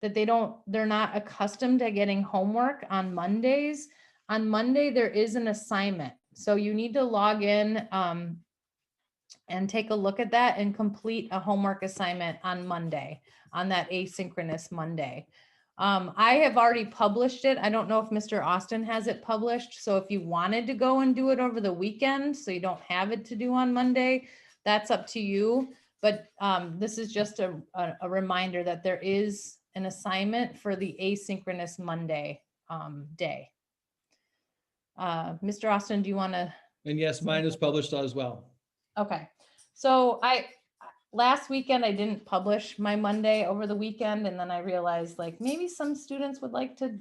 that they're not accustomed to getting homework on Mondays. On Monday, there is an assignment. So you need to log in and take a look at that and complete a homework assignment on Monday, on that asynchronous Monday. I have already published it. I don't know if Mr. Austin has it published. So if you wanted to go and do it over the weekend, so you don't have it to do on Monday, that's up to you. But this is just a reminder that there is an assignment for the asynchronous Monday day. Mr. Austin, do you want to? And yes, mine is published as well. Okay. So last weekend, I didn't publish my Monday over the weekend. And then I realized like maybe some students would like to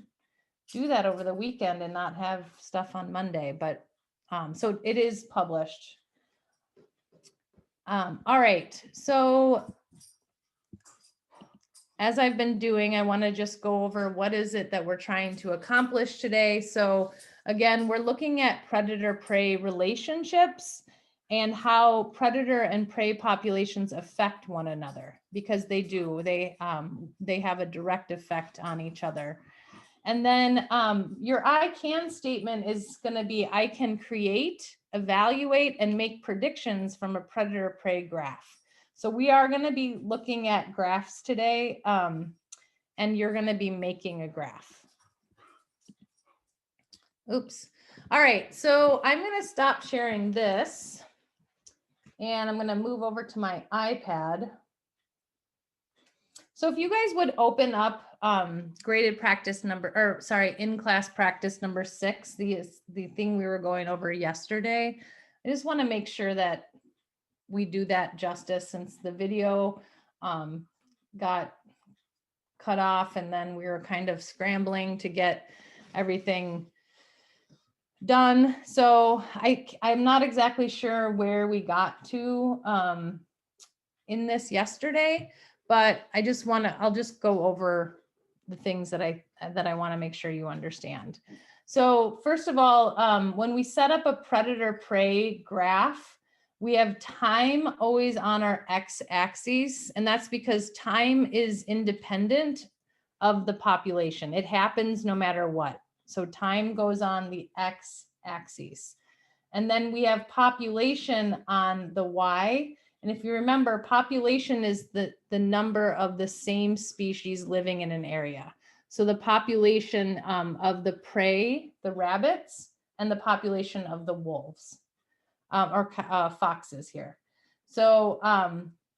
do that over the weekend and not have stuff on Monday, but so it is published. All right. So as I've been doing, I want to just go over what is it that we're trying to accomplish today. So again, we're looking at predator-prey relationships and how predator and prey populations affect one another, because they do. They have a direct effect on each other. And then your I can statement is going to be I can create, evaluate, and make predictions from a predator-prey graph. So we are going to be looking at graphs today, and you're going to be making a graph. Oops. All right, so I'm going to stop sharing this, and I'm going to move over to my iPad. So if you guys would open up graded practice in-class practice number 6, the thing we were going over yesterday. I just want to make sure that we do that justice, since the video got cut off and then we were kind of scrambling to get everything done. So I'm not exactly sure where we got to in this yesterday, but I'll just go over the things that I want to make sure you understand. So first of all, when we set up a predator-prey graph, we have time always on our x-axis, and that's because time is independent of the population. It happens no matter what. So time goes on the x-axis. And then we have population on the y. And if you remember, population is the number of the same species living in an area. So the population of the prey, the rabbits, and the population of the wolves. Or foxes here. So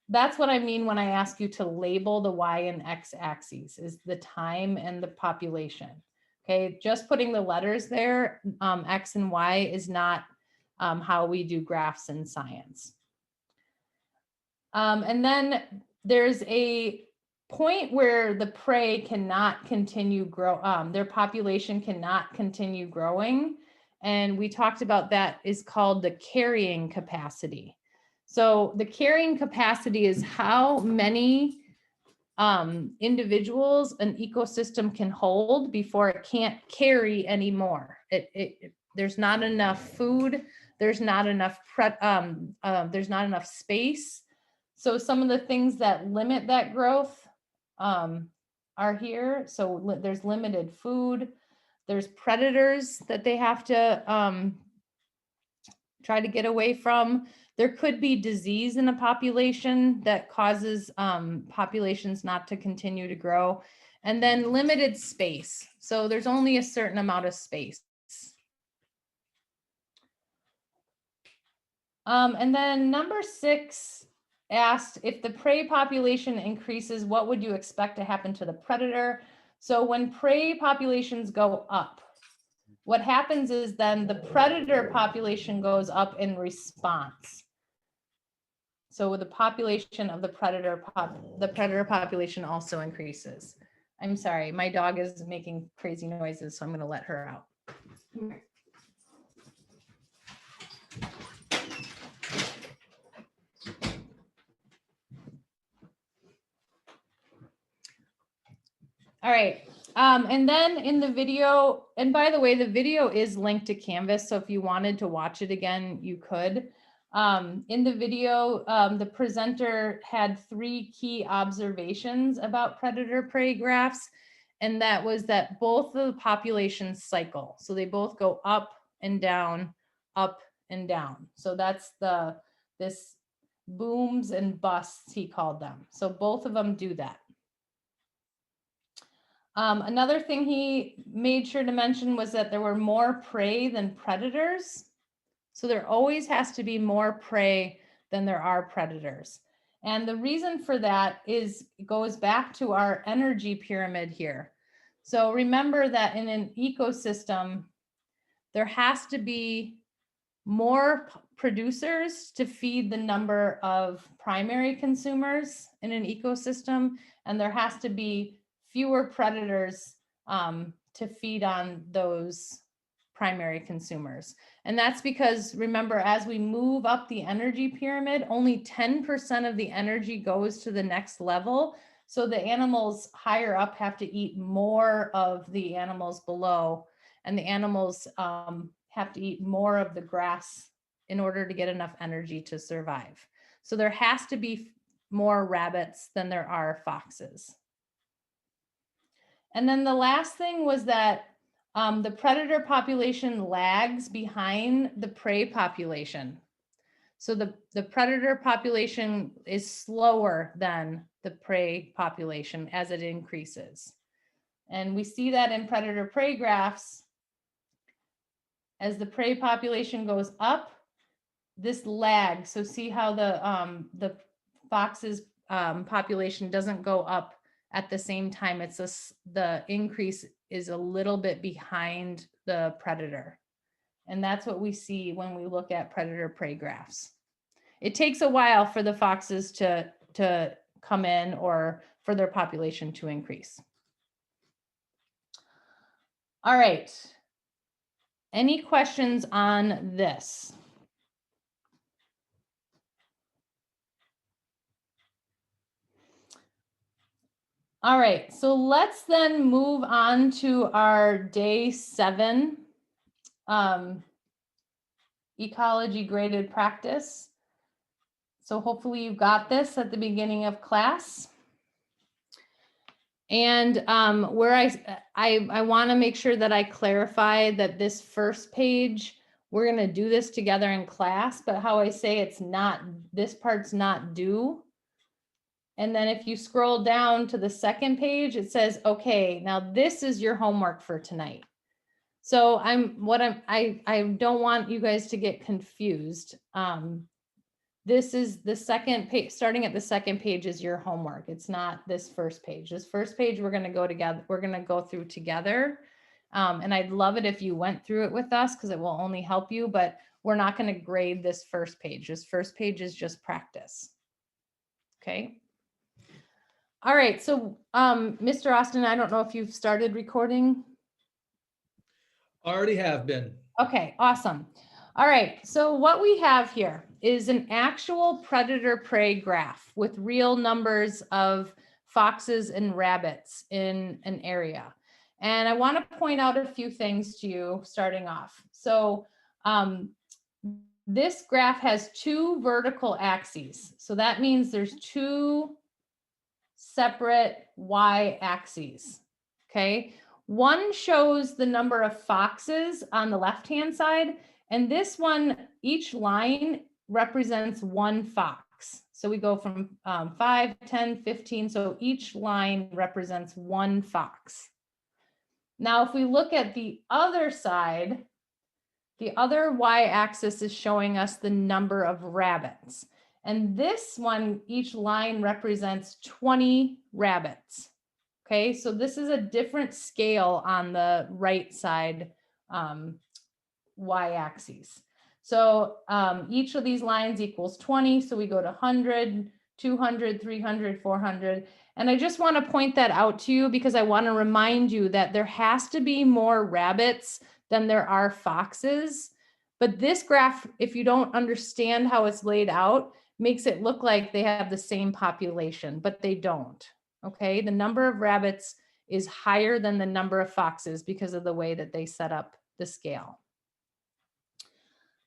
that's what I mean when I ask you to label the y and x axes, is the time and the population. Okay, just putting the letters there, x and y, is not how we do graphs in science. And then there's a point where the prey cannot continue their population cannot continue growing. And we talked about that is called the carrying capacity. So the carrying capacity is how many individuals an ecosystem can hold before it can't carry anymore. There's not enough food. There's not enough space. So some of the things that limit that growth are here. So there's limited food. There's predators that they have to try to get away from. There could be disease in a population that causes populations not to continue to grow. And then limited space. So there's only a certain amount of space. And then number 6 asked, if the prey population increases, what would you expect to happen to the predator? So when prey populations go up, what happens is then the predator population goes up in response. So the population of the predator population also increases. I'm sorry, my dog is making crazy noises, so I'm going to let her out. All right. And then in the video, and by the way, the video is linked to Canvas. So if you wanted to watch it again, you could. In the video, the presenter had 3 key observations about predator-prey graphs, and that was that both of the populations cycle. So they both go up and down, up and down. So that's this booms and busts, he called them. So both of them do that. Another thing he made sure to mention was that there were more prey than predators. So there always has to be more prey than there are predators. And the reason for that is it goes back to our energy pyramid here. So remember that in an ecosystem, there has to be more producers to feed the number of primary consumers in an ecosystem, and there has to be fewer predators to feed on those primary consumers. And that's because, remember, as we move up the energy pyramid, only 10% of the energy goes to the next level. So the animals higher up have to eat more of the animals below, and the animals have to eat more of the grass in order to get enough energy to survive. So there has to be more rabbits than there are foxes. And then the last thing was that the predator population lags behind the prey population. So the predator population is slower than the prey population as it increases. And we see that in predator prey graphs. As the prey population goes up, this lag. So see how the fox's population doesn't go up at the same time. It's the increase is a little bit behind the predator. And that's what we see when we look at predator prey graphs. It takes a while for the foxes to come in or for their population to increase. All right. Any questions on this? All right, so let's then move on to our day 7 ecology graded practice. So hopefully you got this at the beginning of class. And where I want to make sure that I clarify that this first page, we're going to do this together in class, but how I say it's not, this part's not due. And then if you scroll down to the second page, it says, okay, now this is your homework for tonight. So I don't want you guys to get confused. This is the second page, starting at the second page is your homework. It's not this first page. This first page we're going to go together. We're going to go through together. And I'd love it if you went through it with us because it will only help you, but we're not going to grade this first page. This first page is just practice. Okay. All right. So Mr. Austin, I don't know if you've started recording. Already have been. Okay, awesome. All right, so what we have here is an actual predator-prey graph with real numbers of foxes and rabbits in an area. And I want to point out a few things to you starting off. So this graph has 2 vertical axes. So that means there's 2 separate y-axes, okay? One shows the number of foxes on the left-hand side, and this one, each line represents 1 fox. So we go from 5, 10, 15, so each line represents 1 fox. Now, if we look at the other side, the other y-axis is showing us the number of rabbits. And this one, each line represents 20 rabbits. Okay, so this is a different scale on the right side y-axis. So each of these lines equals 20. So we go to 100, 200, 300, 400. And I just want to point that out to you because I want to remind you that there has to be more rabbits than there are foxes. But this graph, if you don't understand how it's laid out, makes it look like they have the same population, but they don't. Okay, the number of rabbits is higher than the number of foxes because of the way that they set up the scale.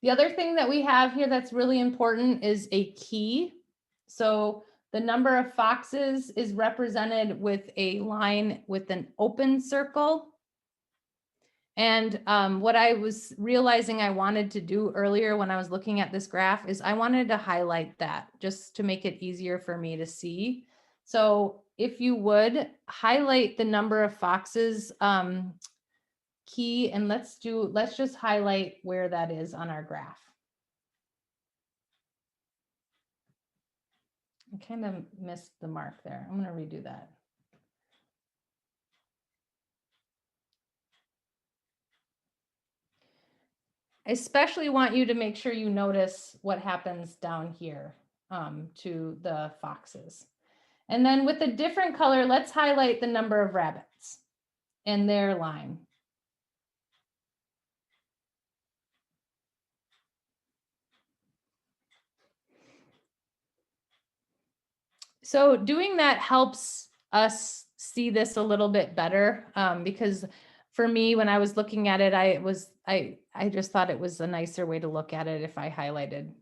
The other thing that we have here that's really important is a key. So the number of foxes is represented with a line with an open circle. And what I was realizing I wanted to do earlier when I was looking at this graph is I wanted to highlight that just to make it easier for me to see. So if you would highlight the number of foxes key, and let's just highlight where that is on our graph. I kind of missed the mark there. I'm going to redo that. I especially want you to make sure you notice what happens down here to the foxes. And then with a different color, let's highlight the number of rabbits and their line. So doing that helps us see this a little bit better because for me, when I was looking at it, I just thought it was a nicer way to look at it if I highlighted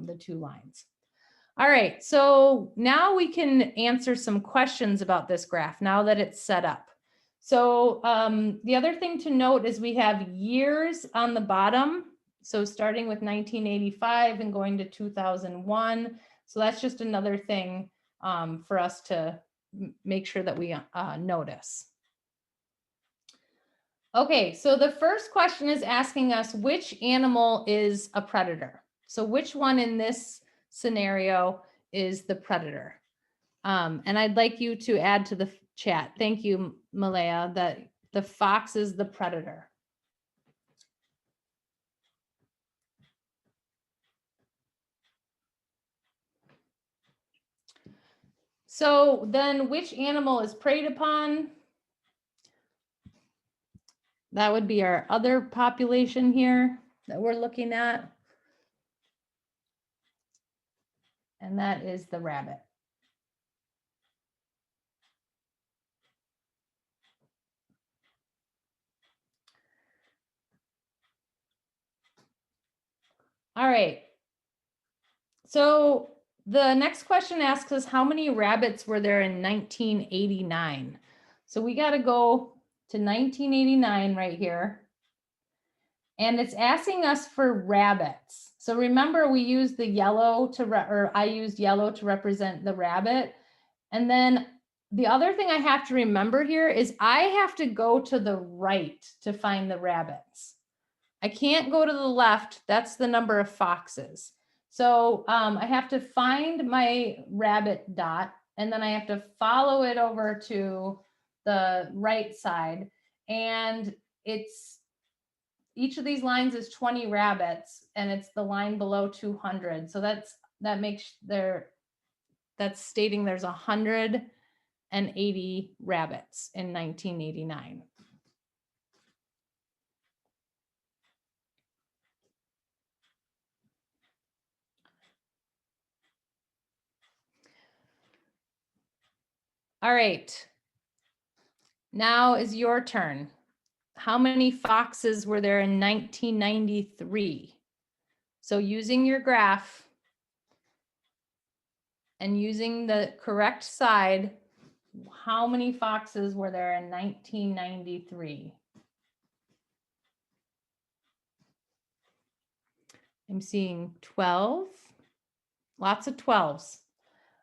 the two lines. All right, so now we can answer some questions about this graph now that it's set up. So the other thing to note is we have years on the bottom. So starting with 1985 and going to 2001. So that's just another thing for us to make sure that we notice. Okay, so the first question is asking us which animal is a predator. So which one in this scenario is the predator? And I'd like you to add to the chat. Thank you, Malaya, that the fox is the predator. So then which animal is preyed upon? That would be our other population here that we're looking at. And that is the rabbit. All right. So the next question asks us how many rabbits were there in 1989? So we got to go to 1989 right here. And it's asking us for rabbits. So remember we used the yellow I used yellow to represent the rabbit. And then the other thing I have to remember here is I have to go to the right to find the rabbits. I can't go to the left. That's the number of foxes. So I have to find my rabbit dot, and then I have to follow it over to the right side. And it's each of these lines is 20 rabbits, and it's the line below 200. So that's stating there's 180 rabbits in 1989. All right. Now is your turn. How many foxes were there in 1993? So using your graph and using the correct side, how many foxes were there in 1993? I'm seeing 12, lots of 12s.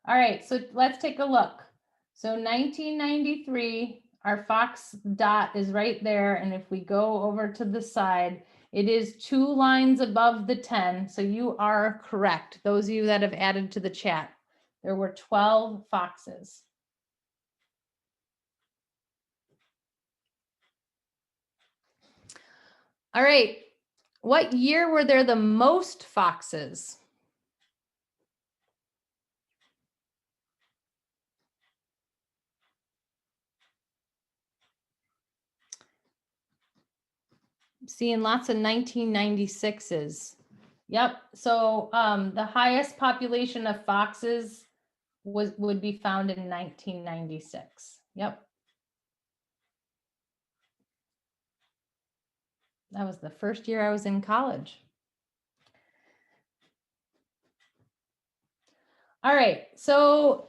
All right, so let's take a look. So 1993, our fox dot is right there. And if we go over to the side, it is 2 lines above the 10. So you are correct. Those of you that have added to the chat, there were 12 foxes. All right, what year were there the most foxes? Seeing lots of 1996s. Yep. So the highest population of foxes would be found in 1996. Yep. That was the first year I was in college. All right, so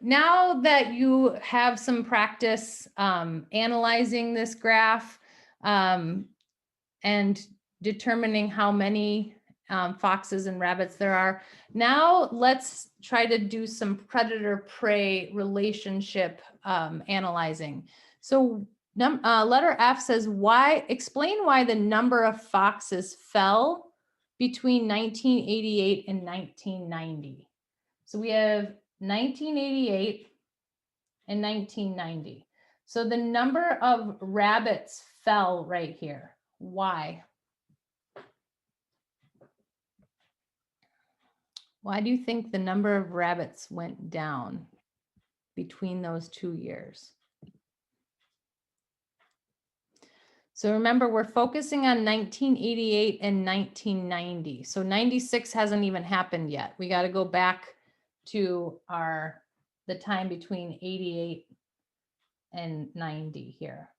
now that you have some practice analyzing this graph and determining how many foxes and rabbits there are, now let's try to do some predator-prey relationship analyzing. So letter F says, explain why the number of foxes fell between 1988 and 1990. So we have 1988 and 1990. So the number of rabbits fell right here. Why? Why do you think the number of rabbits went down between those 2 years? So remember, we're focusing on 1988 and 1990. So 96 hasn't even happened yet. We got to go back to the time between 88 and 90 here.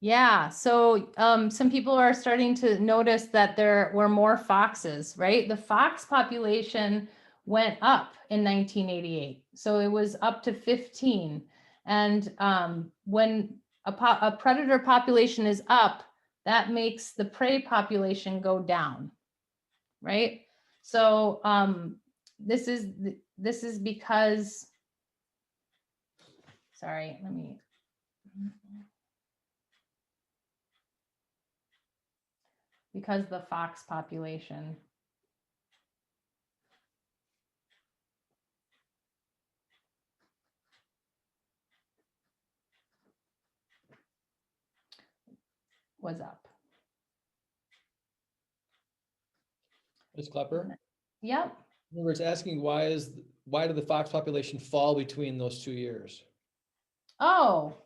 Yeah, so some people are starting to notice that there were more foxes, right? The fox population went up in 1988. So it was up to 15. And when a predator population is up, that makes the prey population go down, right? So this is because, sorry, because the fox population was up. Ms. Klepper? Yep. In other words, asking why did the fox population fall between those 2 years? Oh,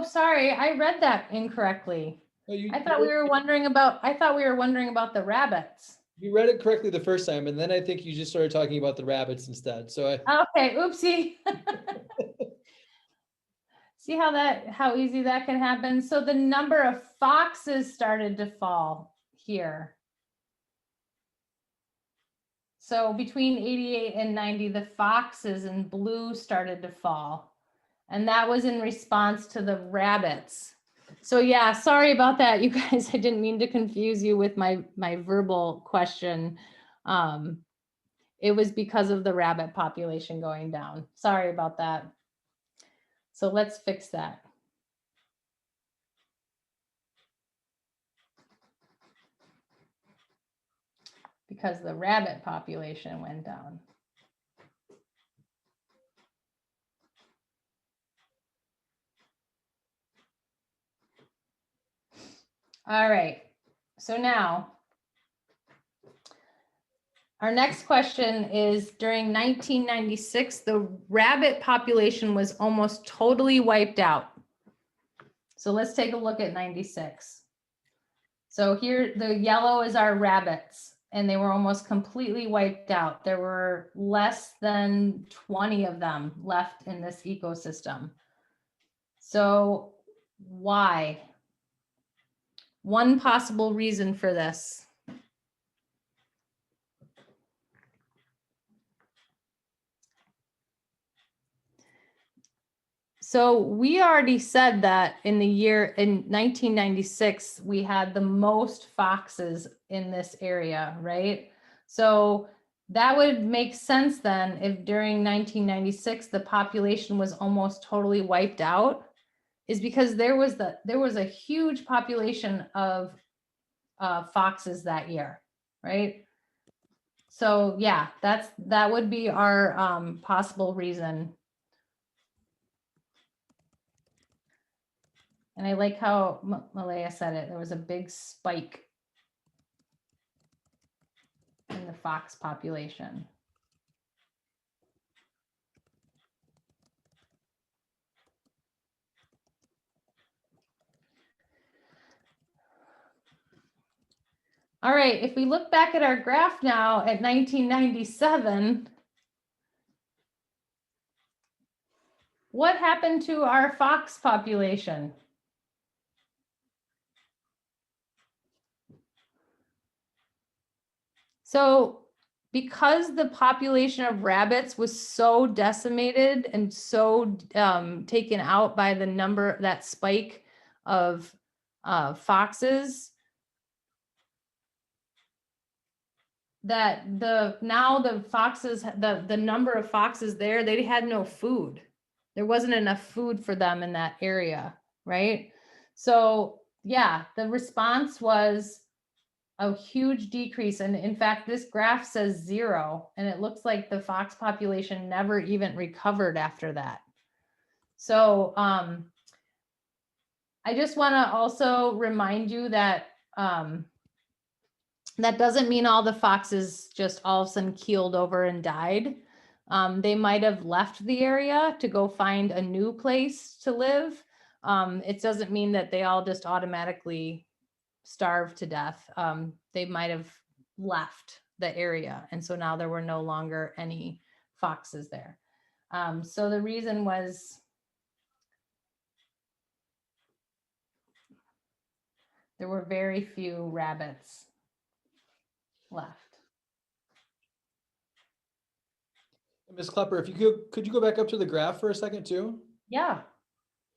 sorry, I read that incorrectly. No, I thought we were wondering about the rabbits. You read it correctly the first time, and then I think you just started talking about the rabbits instead. So Okay, oopsie. See how easy that can happen? So the number of foxes started to fall here. So between 88 and 90, the foxes in blue started to fall. And that was in response to the rabbits. So yeah, sorry about that, you guys. I didn't mean to confuse you with my verbal question. It was because of the rabbit population going down. Sorry about that. So let's fix that. Because the rabbit population went down. All right, so now our next question is, during 1996, the rabbit population was almost totally wiped out. So let's take a look at 96. So here, the yellow is our rabbits, and they were almost completely wiped out. There were less than 20 of them left in this ecosystem. So why? One possible reason for this. So we already said that in 1996, we had the most foxes in this area, right? So that would make sense then if during 1996, the population was almost totally wiped out, is because there was a huge population of foxes that year, right? So yeah, that would be our possible reason. And I like how Malaya said it. There was a big spike in the fox population. All right, if we look back at our graph now at 1997, what happened to our fox population? So because the population of rabbits was so decimated and so taken out by the number, that spike of foxes, that now the foxes, the number of foxes there, they had no food. There wasn't enough food for them in that area, right? So yeah, the response was a huge decrease. And in fact, this graph says 0, and it looks like the fox population never even recovered after that. So I just want to also remind you that that doesn't mean all the foxes just all of a sudden keeled over and died. They might have left the area to go find a new place to live. It doesn't mean that they all just automatically starved to death. They might have left the area. And so now there were no longer any foxes there. So the reason was there were very few rabbits left. Ms. Klepper, if you could you go back up to the graph for a second too? Yeah.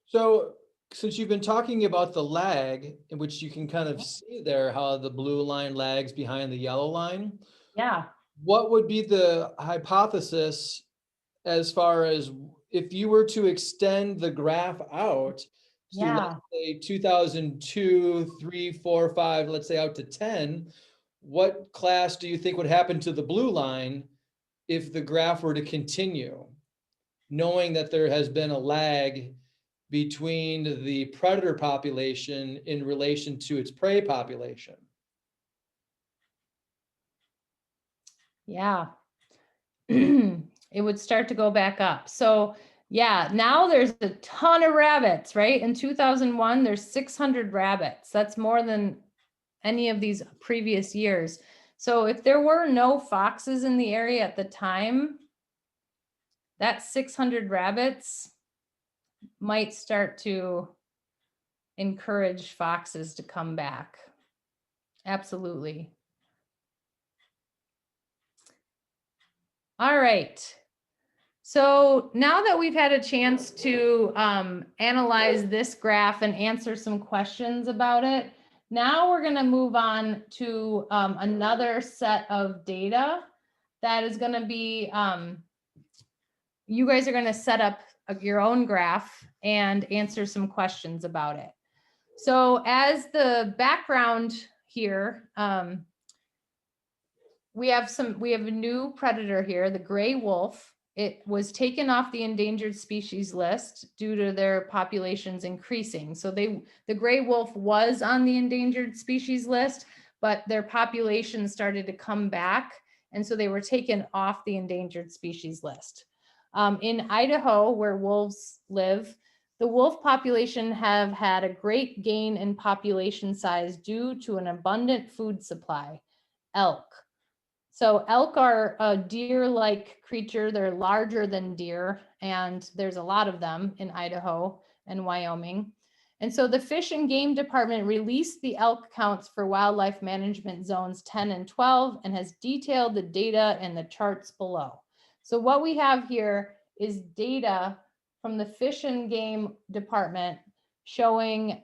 So since you've been talking about the lag, in which you can kind of see there how the blue line lags behind the yellow line, Yeah. what would be the hypothesis as far as if you were to extend the graph out to, let's say, 2002, 3, 4, 5, let's say out to 10, what class do you think would happen to the blue line if the graph were to continue, knowing that there has been a lag between the predator population in relation to its prey population? Yeah. It would start to go back up. So yeah, now there's a ton of rabbits, right? In 2001, there's 600 rabbits. That's more than any of these previous years. So if there were no foxes in the area at the time, that 600 rabbits might start to encourage foxes to come back. Absolutely. All right. So now that we've had a chance to analyze this graph and answer some questions about it, now we're going to move on to another set of data that is going to be, you guys are going to set up your own graph and answer some questions about it. So as the background here, we have a new predator here, the gray wolf. It was taken off the endangered species list due to their populations increasing. So the gray wolf was on the endangered species list, but their population started to come back. And so they were taken off the endangered species list. In Idaho, where wolves live, the wolf population have had a great gain in population size due to an abundant food supply, elk. So elk are a deer-like creature. They're larger than deer, and there's a lot of them in Idaho and Wyoming. And so the Fish and Game Department released the elk counts for wildlife management zones 10 and 12 and has detailed the data in the charts below. So what we have here is data from the Fish and Game Department showing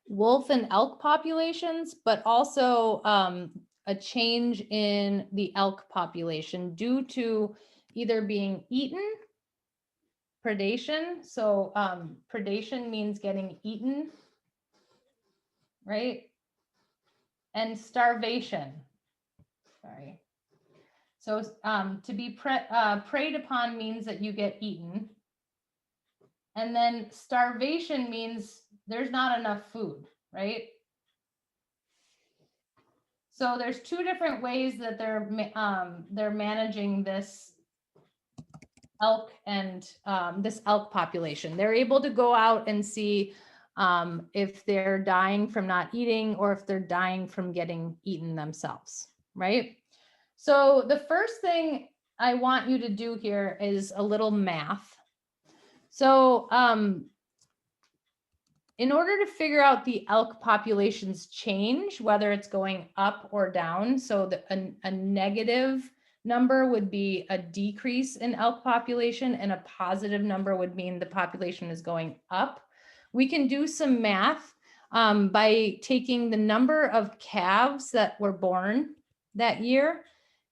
wolf and elk populations, but also a change in the elk population due to either being eaten, predation. So predation means getting eaten, right? And starvation. Sorry. So to be preyed upon means that you get eaten. And then starvation means there's not enough food, right? So there's two different ways that they're managing this elk and this elk population. They're able to go out and see if they're dying from not eating or if they're dying from getting eaten themselves, right? So the first thing I want you to do here is a little math. So in order to figure out the elk population's change, whether it's going up or down, so a negative number would be a decrease in elk population, and a positive number would mean the population is going up. We can do some math by taking the number of calves that were born that year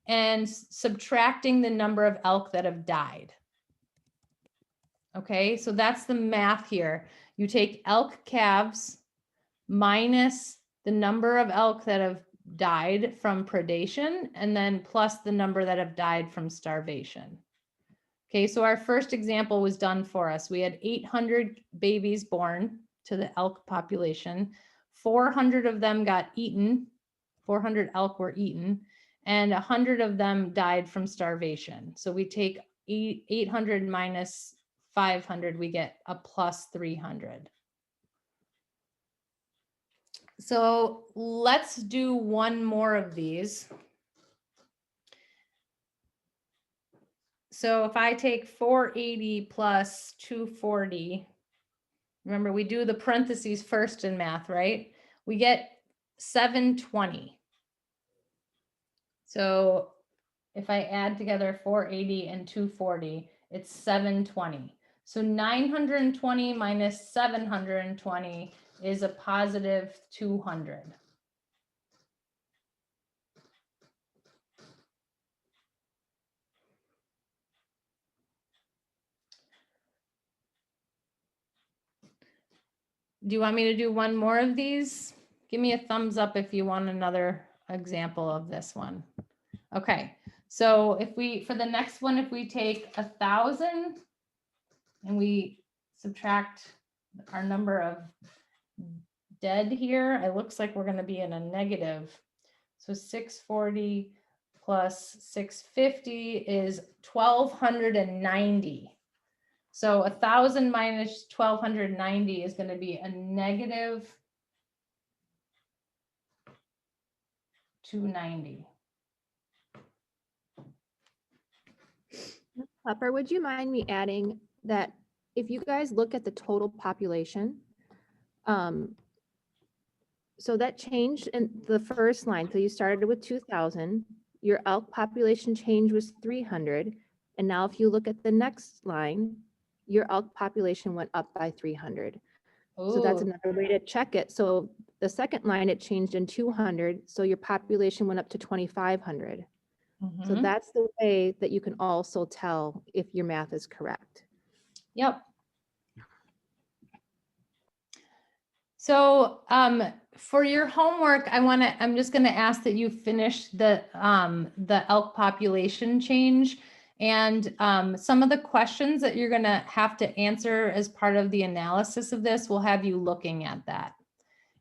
and subtracting the number of elk that have died. Okay, so that's the math here. You take elk calves minus the number of elk that have died from predation, and then plus the number that have died from starvation. Okay, so our first example was done for us. We had 800 babies born to the elk population. 400 of them got eaten. 400 elk were eaten, and 100 of them died from starvation. So we take 800 minus 500, we get a plus 300. So let's do one more of these. So if I take 480 plus 240, remember we do the parentheses first in math, right? We get 720. So if I add together 480 and 240, it's 720. So 920 minus 720 is a positive 200. Do you want me to do one more of these? Give me a thumbs up if you want another example of this one. Okay, so if we, for the next one, if we take 1,000 and we subtract our number of dead here, it looks like we're going to be in a negative. So 640 plus 650 is 1,290. So 1,000 minus 1,290 is going to be a negative 290. Pepper, would you mind me adding that if you guys look at the total population, so that changed in the first line. So you started with 2,000, your elk population change was 300. And now if you look at the next line, your elk population went up by 300. So that's Ooh. another way to check it. So the second line, it changed in 200. So your population went up to 2,500. So that's the way that you can also tell if your math is correct. Yep. So for your homework, I'm just going to ask that you finish the elk population change, and some of the questions that you're going to have to answer as part of the analysis of this will have you looking at that,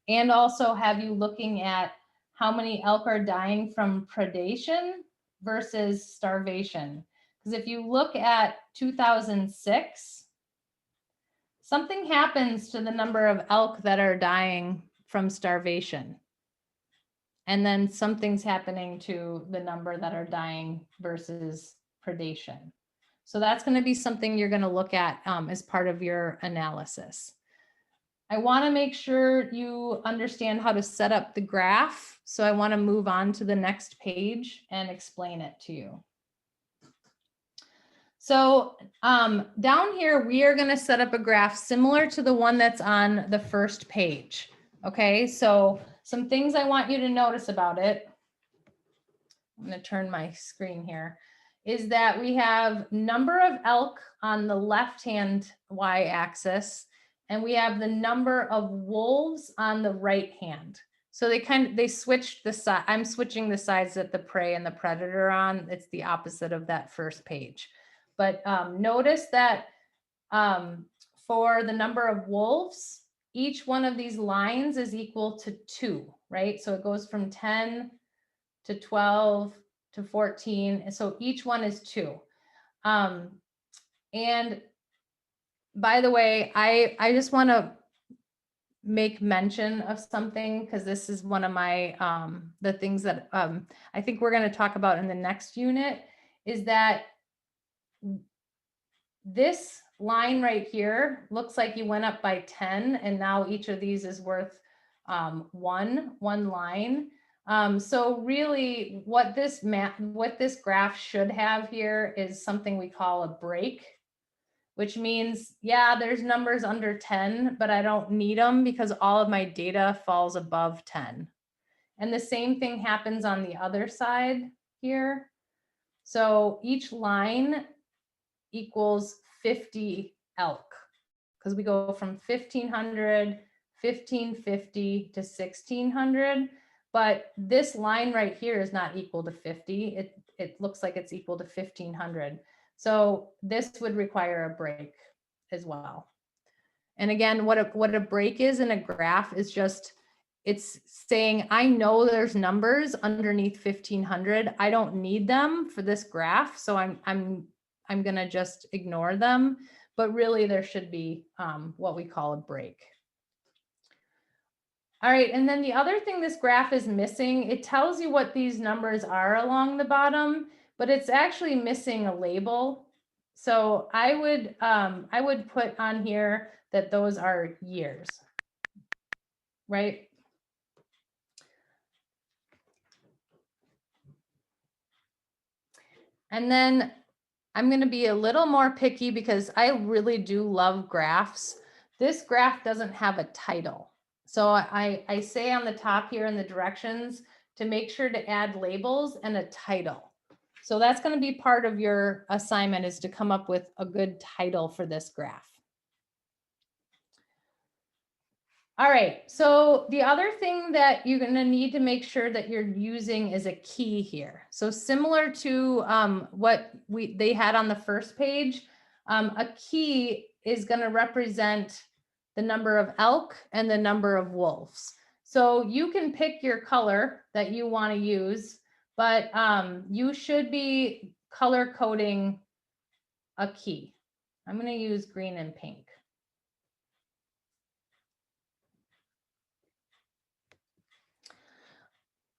and also have you looking at how many elk are dying from predation versus starvation. Because if you look at 2006, something happens to the number of elk that are dying from starvation. And then something's happening to the number that are dying versus predation. So that's going to be something you're going to look at as part of your analysis. I want to make sure you understand how to set up the graph. So I want to move on to the next page and explain it to you. So down here, we are going to set up a graph similar to the one that's on the first page. Okay, so some things I want you to notice about it. I'm going to turn my screen here. Is that we have number of elk on the left-hand y-axis, and we have the number of wolves on the right hand. So they switched the side. I'm switching the sides that the prey and the predator are on. It's the opposite of that first page. But notice that for the number of wolves, each one of these lines is equal to 2, right? So it goes from 10 to 12 to 14. And so each one is 2. And by the way, I just want to make mention of something, because this is one of my the things that I think we're going to talk about in the next unit, is that this line right here looks like you went up by 10, and now each of these is worth one line. So really what this graph should have here is something we call a break, which means, yeah, there's numbers under 10, but I don't need them because all of my data falls above 10. And the same thing happens on the other side here. So each line equals 50 elk, because we go from 1500, 1550 to 1600. But this line right here is not equal to 50. It looks like it's equal to 1500. So this would require a break as well. And again, what a break is in a graph is just, it's saying, I know there's numbers underneath 1500. I don't need them for this graph, so I'm gonna just ignore them. But really, there should be what we call a break. All right, and then the other thing this graph is missing, it tells you what these numbers are along the bottom, but it's actually missing a label. So I would put on here that those are years, right? And then I'm going to be a little more picky because I really do love graphs. This graph doesn't have a title. So I say on the top here in the directions to make sure to add labels and a title. So that's going to be part of your assignment, is to come up with a good title for this graph. All right, so the other thing that you're going to need to make sure that you're using is a key here. So similar to what they had on the first page, a key is going to represent the number of elk and the number of wolves. So you can pick your color that you want to use, but you should be color coding a key. I'm going to use green and pink.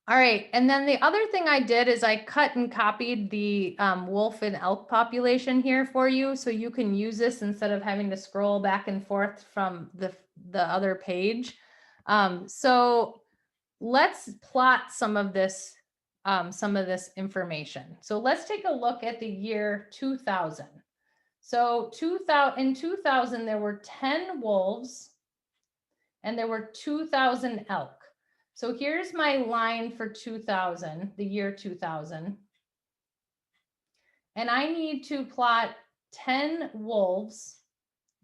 All right, and then the other thing I did is I cut and copied the wolf and elk population here for you, so you can use this instead of having to scroll back and forth from the other page. So let's plot some of this information. So let's take a look at the year 2000. So in 2000, there were 10 wolves and there were 2,000 elk. So here's my line for 2000, the year 2000. And I need to plot 10 wolves.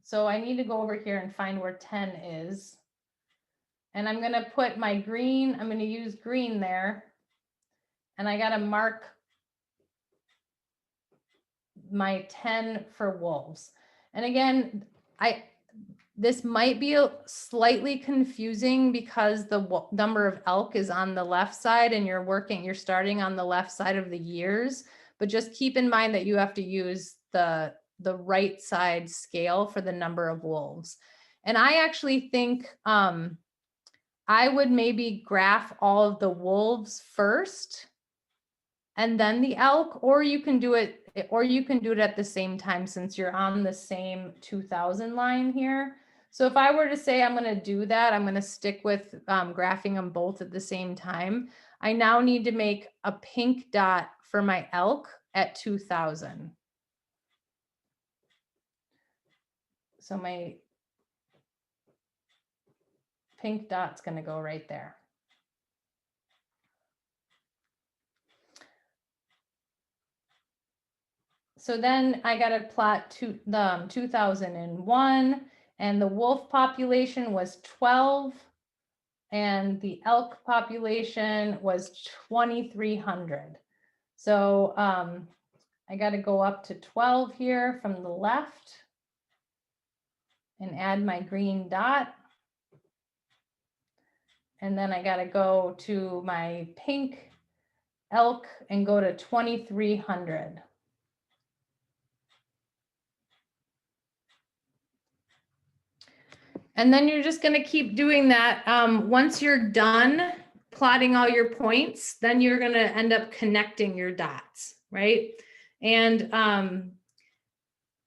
So I need to go over here and find where 10 is. And I'm going to put my green, I'm going to use green there. And I got to mark my 10 for wolves. And again, this might be slightly confusing because the number of elk is on the left side and you're starting on the left side of the years, but just keep in mind that you have to use the right side scale for the number of wolves. And I actually think I would maybe graph all of the wolves first and then the elk, or you can do it at the same time since you're on the same 2000 line here. So if I were to say I'm going to do that, I'm going to stick with graphing them both at the same time. I now need to make a pink dot for my elk at 2000. So my pink dot's going to go right there. So then I got to plot the 2001, and the wolf population was 12, and the elk population was 2,300. So I got to go up to 12 here from the left and add my green dot. And then I got to go to my pink elk and go to 2,300. And then you're just going to keep doing that. Once you're done plotting all your points, then you're going to end up connecting your dots, right? And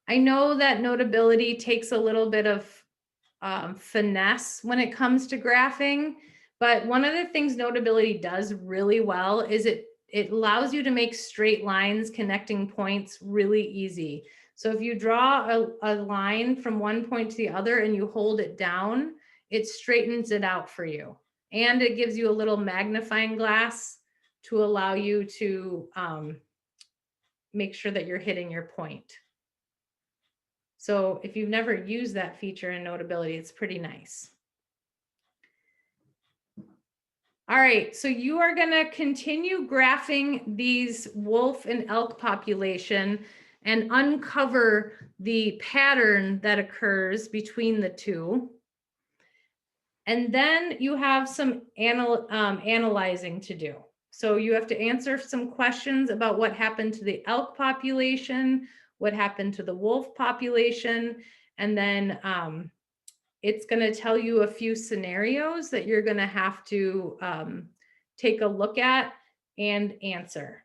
I know that Notability takes a little bit of finesse when it comes to graphing, but one of the things Notability does really well is it allows you to make straight lines connecting points really easy. So if you draw a line from one point to the other and you hold it down, it straightens it out for you. And it gives you a little magnifying glass to allow you to make sure that you're hitting your point. So if you've never used that feature in Notability, it's pretty nice. All right, so you are going to continue graphing these wolf and elk population and uncover the pattern that occurs between the two. And then you have some analyzing to do. So you have to answer some questions about what happened to the elk population, what happened to the wolf population, and then it's going to tell you a few scenarios that you're going to have to take a look at and answer.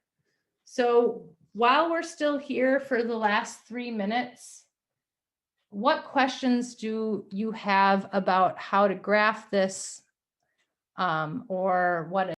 So while we're still here for the last 3 minutes, what questions do you have about how to graph this or what